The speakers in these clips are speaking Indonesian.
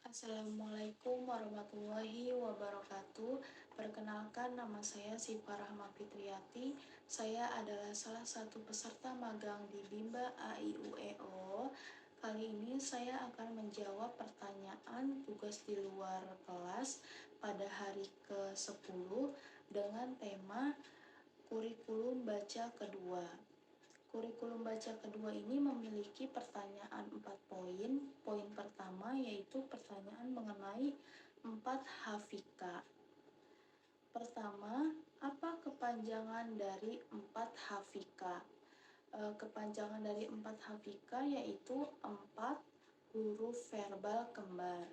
Assalamualaikum warahmatullahi wabarakatuh. Perkenalkan, nama saya Syifa Rahma Fitriati. Saya adalah salah satu peserta magang di Bimba AIUEO. Kali ini saya akan menjawab pertanyaan tugas di luar kelas pada hari ke-10 dengan tema kurikulum baca kedua. Kurikulum baca kedua ini memiliki pertanyaan 4 poin. Poin pertama yaitu pertanyaan mengenai 4 hafika. Pertama, apa kepanjangan dari 4 hafika? Kepanjangan dari 4 hafika yaitu 4 huruf verbal kembar.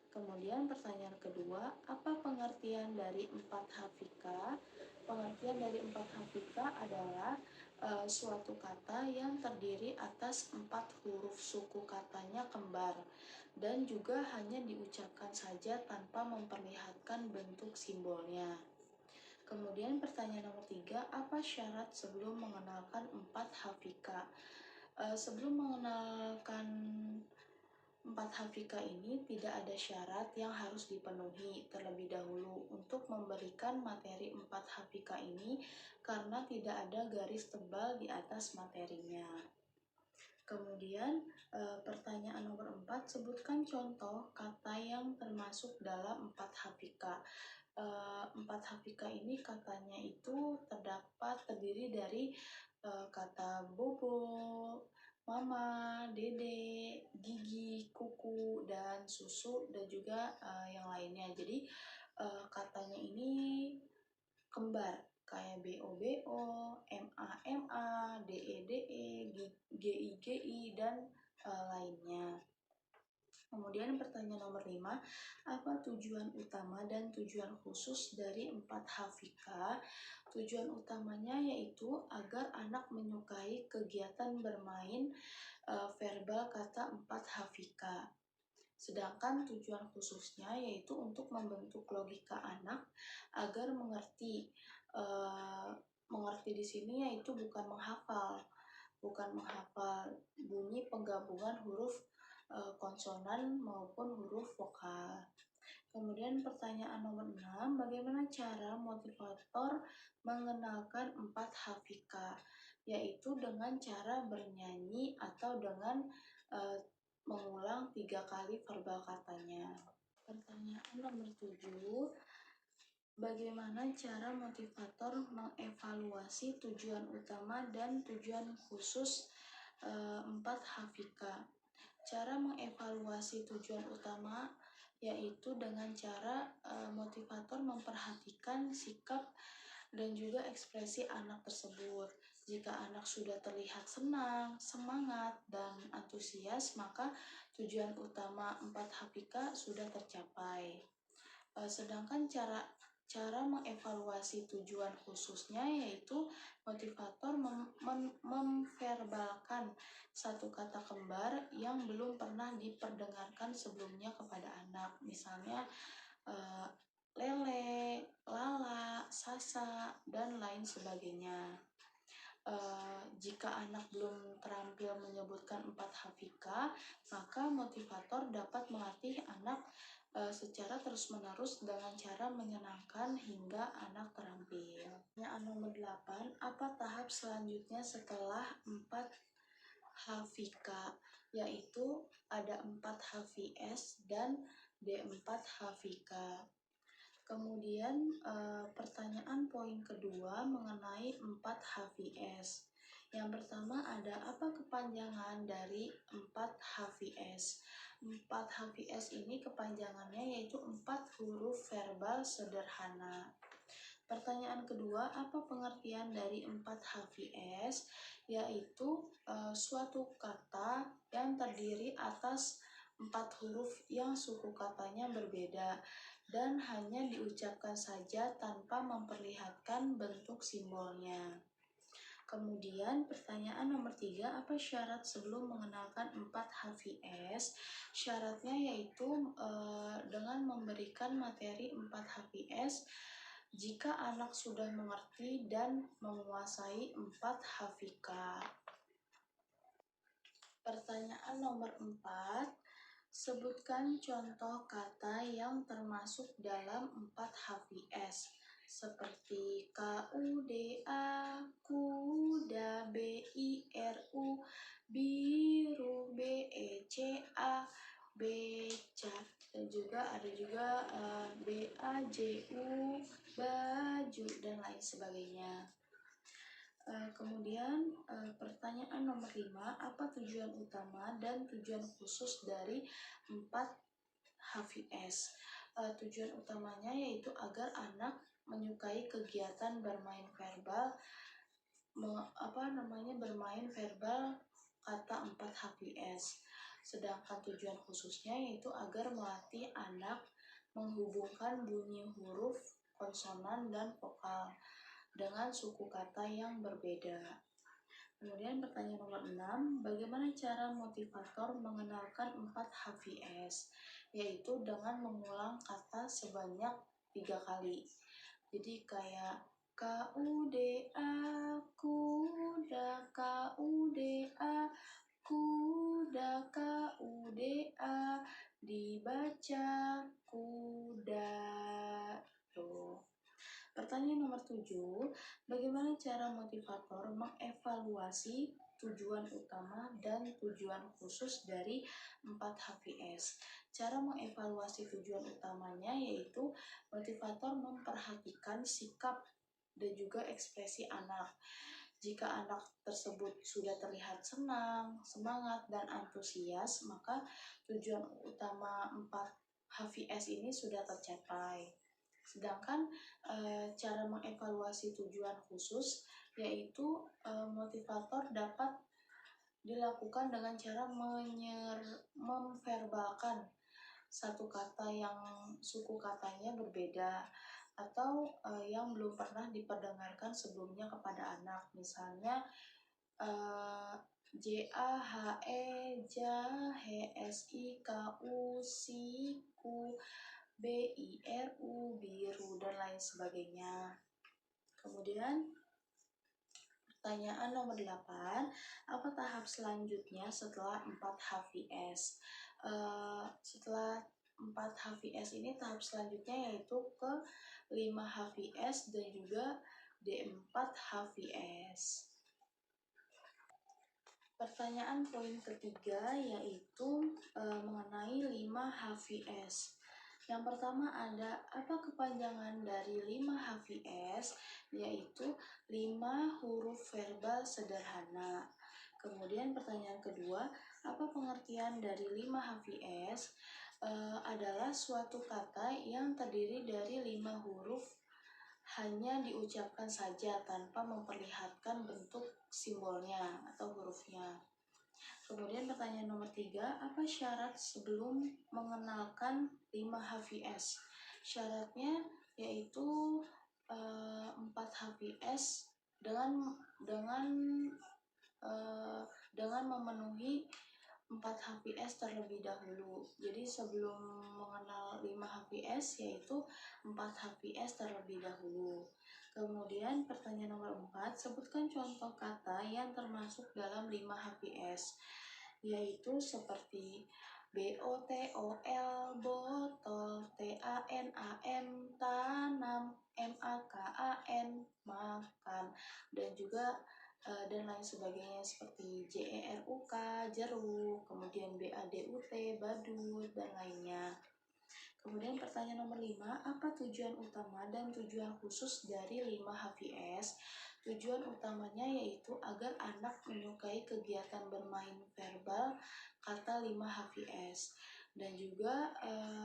Kemudian pertanyaan kedua, apa pengertian dari 4 hafika? Pengertian dari 4 hafika adalah suatu kata yang terdiri atas 4 huruf suku katanya kembar dan juga hanya diucapkan saja tanpa memperlihatkan bentuk simbolnya. Kemudian pertanyaan nomor 3, apa syarat sebelum mengenalkan 4 hafika? Sebelum mengenalkan 4 hafika ini tidak ada syarat yang harus dipenuhi terlebih dahulu untuk memberikan materi 4 hafika ini karena tidak ada garis tebal di atas materinya. Kemudian pertanyaan nomor 4, sebutkan contoh kata yang termasuk dalam 4 hafika. 4 hafika ini katanya itu terdiri dari kata bobo, mama, dede, gigi, kuku, dan susu, dan juga yang lainnya. Jadi katanya ini kembar, kayak BO, MA, DE, GI, dan lainnya. Kemudian pertanyaan nomor 5, apa tujuan utama dan tujuan khusus dari 4 hafika? Tujuan utamanya yaitu agar anak menyukai kegiatan bermain verbal kata 4 hafika. Sedangkan tujuan khususnya yaitu untuk membentuk logika anak agar mengerti. Mengerti di sini yaitu bukan menghafal bunyi penggabungan huruf konsonan maupun huruf vokal. Kemudian pertanyaan nomor 6, bagaimana cara motivator mengenalkan 4 hafika? Yaitu dengan cara bernyanyi atau dengan mengulang 3 kali verbal katanya. Pertanyaan nomor 7, bagaimana cara motivator mengevaluasi tujuan utama dan tujuan khusus 4 hafika? Cara mengevaluasi tujuan utama yaitu dengan cara motivator memperhatikan sikap dan juga ekspresi anak tersebut. Jika anak sudah terlihat senang, semangat, dan antusias, maka tujuan utama 4 hafika sudah tercapai. Sedangkan cara mengevaluasi tujuan khususnya yaitu motivator memverbalkan satu kata kembar yang belum pernah diperdengarkan sebelumnya kepada anak. Misalnya lele, lala, sasa, dan lain sebagainya. Jika anak belum terampil menyebutkan 4 hafika, maka motivator dapat melatih anak secara terus-menerus dengan cara menyenangkan hingga anak terampil. Pertanyaan nomor 8, apa tahap selanjutnya setelah 4 hafika? Yaitu ada 4 HVS dan D4 hafika. Kemudian pertanyaan poin kedua mengenai 4 HVS. Yang pertama ada apa kepanjangan dari 4 HVS? 4 HVS ini kepanjangannya yaitu 4 huruf verbal sederhana. Pertanyaan kedua, apa pengertian dari 4 HVS? Yaitu suatu kata yang terdiri atas 4 huruf yang suku katanya berbeda dan hanya diucapkan saja tanpa memperlihatkan bentuk simbolnya. Kemudian pertanyaan nomor 3, apa syarat sebelum mengenalkan 4 HVS? Syaratnya yaitu dengan memberikan materi 4 HVS jika anak sudah mengerti dan menguasai 4 hafika. Pertanyaan nomor 4, Sebutkan contoh kata yang termasuk dalam 4 HVS seperti KUDA, kuda, BIRU, biru, BECA, beca, dan juga ada juga BAJU, baju, dan lain sebagainya. Kemudian pertanyaan nomor 5, apa tujuan utama dan tujuan khusus dari 4 HVS? Tujuan utamanya yaitu agar anak menyukai kegiatan bermain verbal, bermain verbal kata 4 HVS. Sedangkan tujuan khususnya yaitu agar melatih anak menghubungkan bunyi huruf, konsonan, dan vokal dengan suku kata yang berbeda. Kemudian pertanyaan nomor 6, bagaimana cara motivator mengenalkan 4 HVS? Yaitu dengan mengulang kata sebanyak 3 kali. Jadi kayak KUDA, kuda, KUDA, kuda, KUDA, dibaca kuda. Tuh. Pertanyaan nomor 7, bagaimana cara motivator mengevaluasi tujuan utama dan tujuan khusus dari 4 HVS? Cara mengevaluasi tujuan utamanya yaitu motivator memperhatikan sikap dan juga ekspresi anak. Jika anak tersebut sudah terlihat senang, semangat, dan antusias, maka tujuan utama 4 HVS ini sudah tercapai. Sedangkan cara mengevaluasi tujuan khusus yaitu motivator dapat dilakukan dengan cara memverbalkan satu kata yang suku katanya berbeda atau yang belum pernah diperdengarkan sebelumnya kepada anak. Misalnya JAHE, jahe, SIKU, siku, BIRU, biru, dan lain sebagainya. Kemudian pertanyaan nomor 8, apa tahap selanjutnya setelah 4 HVS? Setelah 4 HVS ini tahap selanjutnya yaitu ke 5 HVS dan juga D4 HVS. Pertanyaan poin ketiga yaitu mengenai 5 HVS. Yang pertama ada, apa kepanjangan dari 5 HVS? Yaitu 5 huruf verbal sederhana. Kemudian pertanyaan kedua, apa pengertian dari 5 HVS? Adalah suatu kata yang terdiri dari 5 huruf hanya diucapkan saja tanpa memperlihatkan bentuk simbolnya atau hurufnya. Kemudian pertanyaan nomor 3, apa syarat sebelum mengenalkan 5 HVS? Syaratnya yaitu 4 HVS dengan memenuhi 4 HVS terlebih dahulu. Jadi sebelum mengenal 5 HVS yaitu 4 HVS terlebih dahulu. Kemudian pertanyaan nomor 4, sebutkan contoh kata yang termasuk dalam 5 HVS, yaitu seperti BOTOL, botol, TANAM, tanam, MAKAN, makan, dan juga dan lain sebagainya seperti JERUK, jeruk, kemudian BADUT, badut, dan lainnya. Kemudian pertanyaan nomor 5, apa tujuan utama dan tujuan khusus dari 5 HVS? Tujuan utamanya yaitu agar anak menyukai kegiatan bermain verbal kata 5 HVS. Dan juga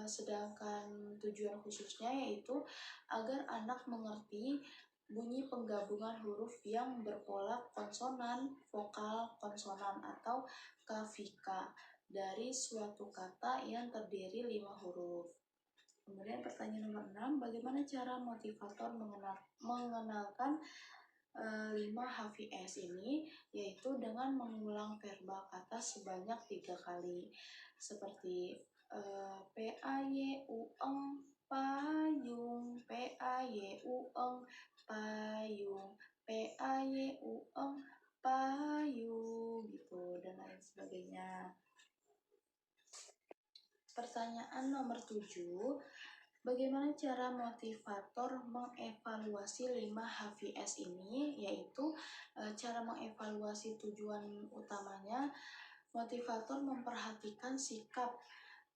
sedangkan tujuan khususnya yaitu agar anak mengerti bunyi penggabungan huruf yang berpola konsonan, vokal, konsonan atau kafika dari suatu kata yang terdiri 5 huruf. Kemudian pertanyaan nomor 6, bagaimana cara motivator mengenalkan 5 HVS ini? Yaitu dengan mengulang verbal kata sebanyak 3 kali. Seperti PAYUENG, payung, PAYUENG, payung, PAYUENG, payung, gitu, dan lain sebagainya. Pertanyaan nomor 7, bagaimana cara motivator mengevaluasi 5 HVS ini? Yaitu cara mengevaluasi tujuan utamanya, motivator memperhatikan sikap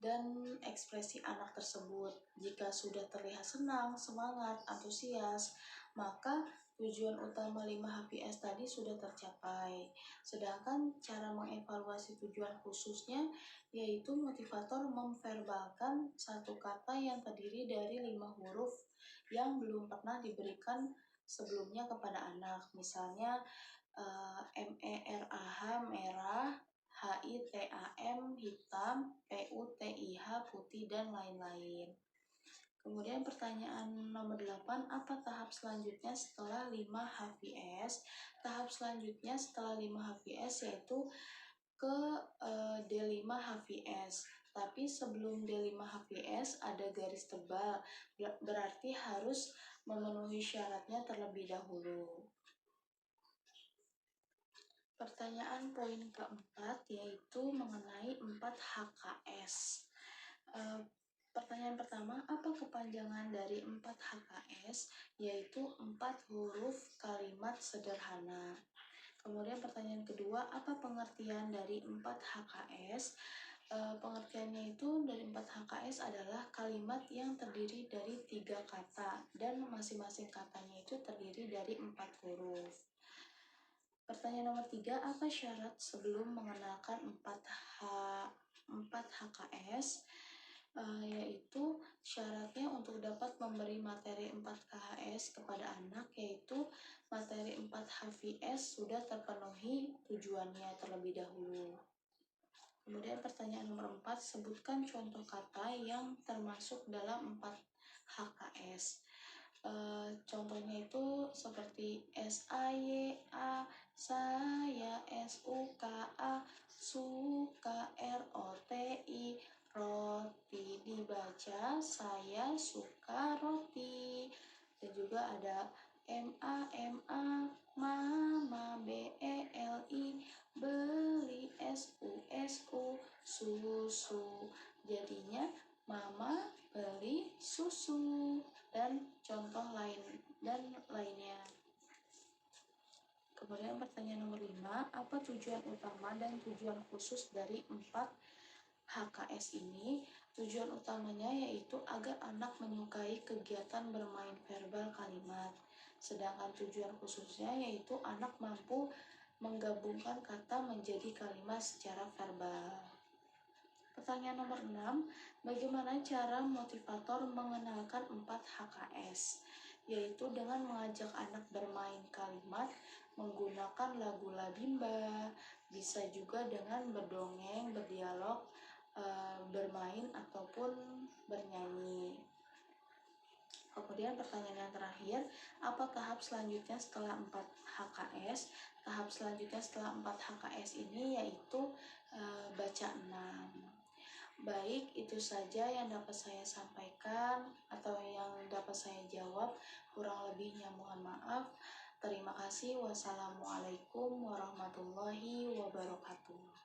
dan ekspresi anak tersebut. Jika sudah terlihat senang, semangat, antusias, maka tujuan utama 5 HVS tadi sudah tercapai. Sedangkan cara mengevaluasi tujuan khususnya yaitu motivator memverbalkan satu kata yang terdiri dari 5 huruf yang belum pernah diberikan sebelumnya kepada anak. Misalnya MERAH merah, HITAM hitam, PUTIH putih, dan lain-lain. Kemudian pertanyaan nomor 8, apa tahap selanjutnya setelah 5 HVS? Tahap selanjutnya setelah 5 HVS yaitu ke D5 HVS. Tapi sebelum D5 HVS ada garis tebal, berarti harus memenuhi syaratnya terlebih dahulu. Pertanyaan poin keempat yaitu mengenai 4 HKS. Pertanyaan pertama, apa kepanjangan dari 4 HKS? Yaitu 4 huruf kalimat sederhana. Kemudian pertanyaan kedua, apa pengertian dari 4 HKS? Pengertiannya itu dari 4 HKS adalah kalimat yang terdiri dari 3 kata dan masing-masing katanya itu terdiri dari 4 huruf. Pertanyaan nomor 3, apa syarat sebelum mengenalkan 4 HKS? Yaitu syaratnya untuk dapat memberi materi 4 KHS kepada anak, yaitu materi 4 HVS sudah terpenuhi tujuannya terlebih dahulu. Kemudian pertanyaan nomor 4, sebutkan contoh kata yang termasuk dalam 4 HKS. Contohnya itu seperti SAYA, saya, SUKA, suka, ROTI, roti, dibaca saya suka roti. Dan juga ada MA, mama, BELI, beli, SU, susu. Jadinya mama beli susu, dan contoh lainnya. Kemudian pertanyaan nomor 5, apa tujuan utama dan tujuan khusus dari 4 HKS ini? Tujuan utamanya yaitu agar anak menyukai kegiatan bermain verbal kalimat. Sedangkan tujuan khususnya yaitu anak mampu menggabungkan kata menjadi kalimat secara verbal. Pertanyaan nomor 6, bagaimana cara motivator mengenalkan 4 HKS? Yaitu dengan mengajak anak bermain kalimat menggunakan lagu Labimba, bisa juga dengan berdongeng, berdialog, bermain ataupun bernyanyi. Kemudian pertanyaan yang terakhir, apa tahap selanjutnya setelah 4 HKS? Tahap selanjutnya setelah 4 HKS ini yaitu baca 6. Baik, itu saja yang dapat saya sampaikan atau yang dapat saya jawab. Kurang lebihnya mohon maaf. Terima kasih. Wassalamualaikum warahmatullahi wabarakatuh.